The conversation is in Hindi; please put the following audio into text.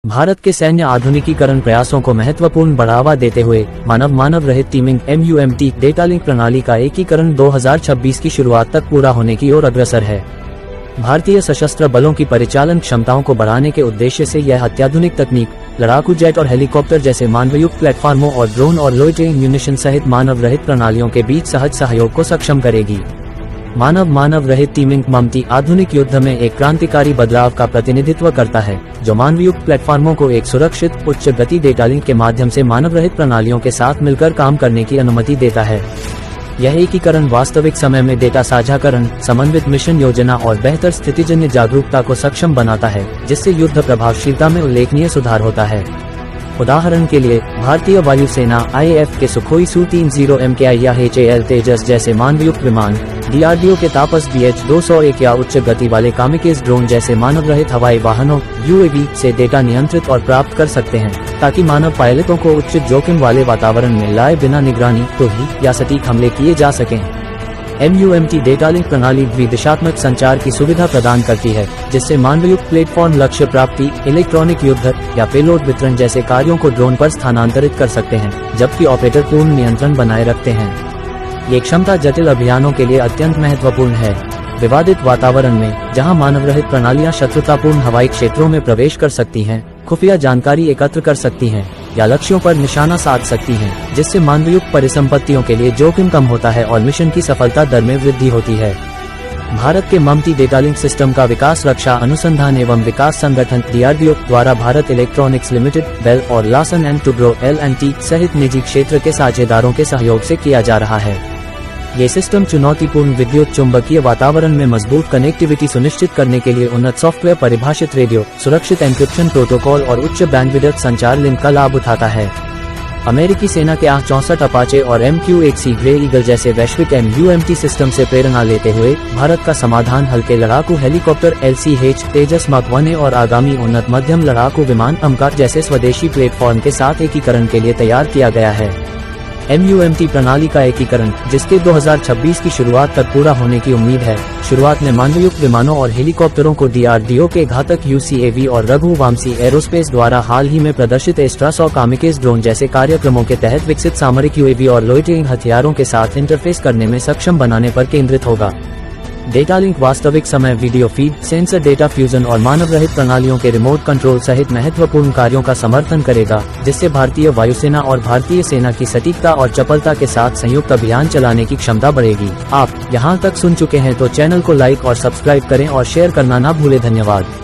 भारत के सैन्य आधुनिकीकरण प्रयासों को महत्वपूर्ण बढ़ावा देते हुए मानव रहित टीमिंग MUMT डेटा लिंक प्रणाली का एकीकरण 2026 की शुरुआत तक पूरा होने की ओर अग्रसर है। भारतीय सशस्त्र बलों की परिचालन क्षमताओं को बढ़ाने के उद्देश्य से यह अत्याधुनिक तकनीक लड़ाकू जेट और हेलीकॉप्टर जैसे मानवयुक्त प्लेटफॉर्मों और ड्रोन और लोइटरिंग म्यूनिशन सहित मानव रहित प्रणालियों के बीच सहज सहयोग को सक्षम करेगी। मानव रहित टीमिंग MUMT आधुनिक युद्ध में एक क्रांतिकारी बदलाव का प्रतिनिधित्व करता है, जो मानवयुक्त प्लेटफॉर्मों को एक सुरक्षित उच्च गति डेटा लिंक के माध्यम से मानव रहित प्रणालियों के साथ मिलकर काम करने की अनुमति देता है। यह एकीकरण वास्तविक समय में डेटा साझाकरण, समन्वित मिशन योजना और बेहतर स्थितिजन्य जागरूकता को सक्षम बनाता है, जिससे युद्ध प्रभावशीलता में उल्लेखनीय सुधार होता है। उदाहरण के लिए, भारतीय वायुसेना IAF के सुखोई Su-30 MKI या HAL तेजस जैसे मानवयुक्त विमान, DRDO के तापस BH-201 या उच्च गति वाले कामिकेज ड्रोन जैसे मानव रहित हवाई वाहनों UAV से डेटा नियंत्रित और प्राप्त कर सकते हैं, ताकि मानव पायलटों को उचित जोखिम वाले वातावरण में लाए बिना निगरानी, टोही या सटीक हमले किए जा सकें। MUMT डेटा लिंक प्रणाली द्विदिशात्मक संचार की सुविधा प्रदान करती है, जिससे मानवयुक्त प्लेटफॉर्म लक्ष्य प्राप्ति, इलेक्ट्रॉनिक युद्ध या पेलोड वितरण जैसे कार्यों को ड्रोन पर स्थानांतरित कर सकते हैं, जबकि ऑपरेटर पूर्ण नियंत्रण बनाए रखते हैं। ये क्षमता जटिल अभियानों के लिए अत्यंत महत्वपूर्ण है। विवादित वातावरण में, जहां मानवरहित प्रणालियां शत्रुतापूर्ण हवाई क्षेत्रों में प्रवेश कर सकती हैं, खुफिया जानकारी एकत्र कर सकती हैं या लक्ष्यों पर निशाना साध सकती हैं, जिससे मानवयुक्त परिसंपत्तियों के लिए जोखिम कम होता है और मिशन की सफलता दर में वृद्धि होती है। भारत के MUMT डेटा लिंक सिस्टम का विकास रक्षा अनुसंधान एवं विकास संगठन DRDO द्वारा भारत इलेक्ट्रॉनिक्स लिमिटेड, बेल और लार्सन एंड टुब्रो LNT सहित निजी क्षेत्र के साझेदारों के सहयोग से किया जा रहा है। ये सिस्टम चुनौतीपूर्ण विद्युत चुंबकीय वातावरण में मजबूत कनेक्टिविटी सुनिश्चित करने के लिए उन्नत सॉफ्टवेयर परिभाषित रेडियो, सुरक्षित एन्क्रिप्शन प्रोटोकॉल और उच्च बैंडविड्थ संचार लिंक का लाभ उठाता है। अमेरिकी सेना के AH-64 अपाचे और MQ-8C ग्रे ईगल जैसे वैश्विक MUMT सिस्टम से प्रेरणा लेते हुए भारत का समाधान हल्के लड़ाकू हेलीकॉप्टर LCH तेजस Mk 1A और आगामी उन्नत मध्यम लड़ाकू विमान AMCA जैसे स्वदेशी प्लेटफॉर्म के साथ एकीकरण के लिए तैयार किया गया है। MUMT प्रणाली का एकीकरण, जिसके 2026 की शुरुआत तक पूरा होने की उम्मीद है, शुरुआत में मानवयुक्त विमानों और हेलीकॉप्टरों को DRDO के घातक UCAV और रघुवंशी एरोस्पेस द्वारा हाल ही में प्रदर्शित एस्ट्रा-100 कामिकेज ड्रोन जैसे कार्यक्रमों के तहत विकसित सामरिक UAV और लोइटरिंग हथियारों के साथ इंटरफेस करने में सक्षम बनाने पर केंद्रित होगा। डेटा लिंक वास्तविक समय video feed, sensor data fusion और मानव रहित प्रणालियों के रिमोट कंट्रोल सहित महत्वपूर्ण कार्यों का समर्थन करेगा, जिससे भारतीय वायुसेना और भारतीय सेना की सटीकता और चपलता के साथ संयुक्त अभियान चलाने की क्षमता बढ़ेगी। आप यहां तक सुन चुके हैं तो चैनल को लाइक और सब्सक्राइब करें और शेयर करना ना भूलें। धन्यवाद।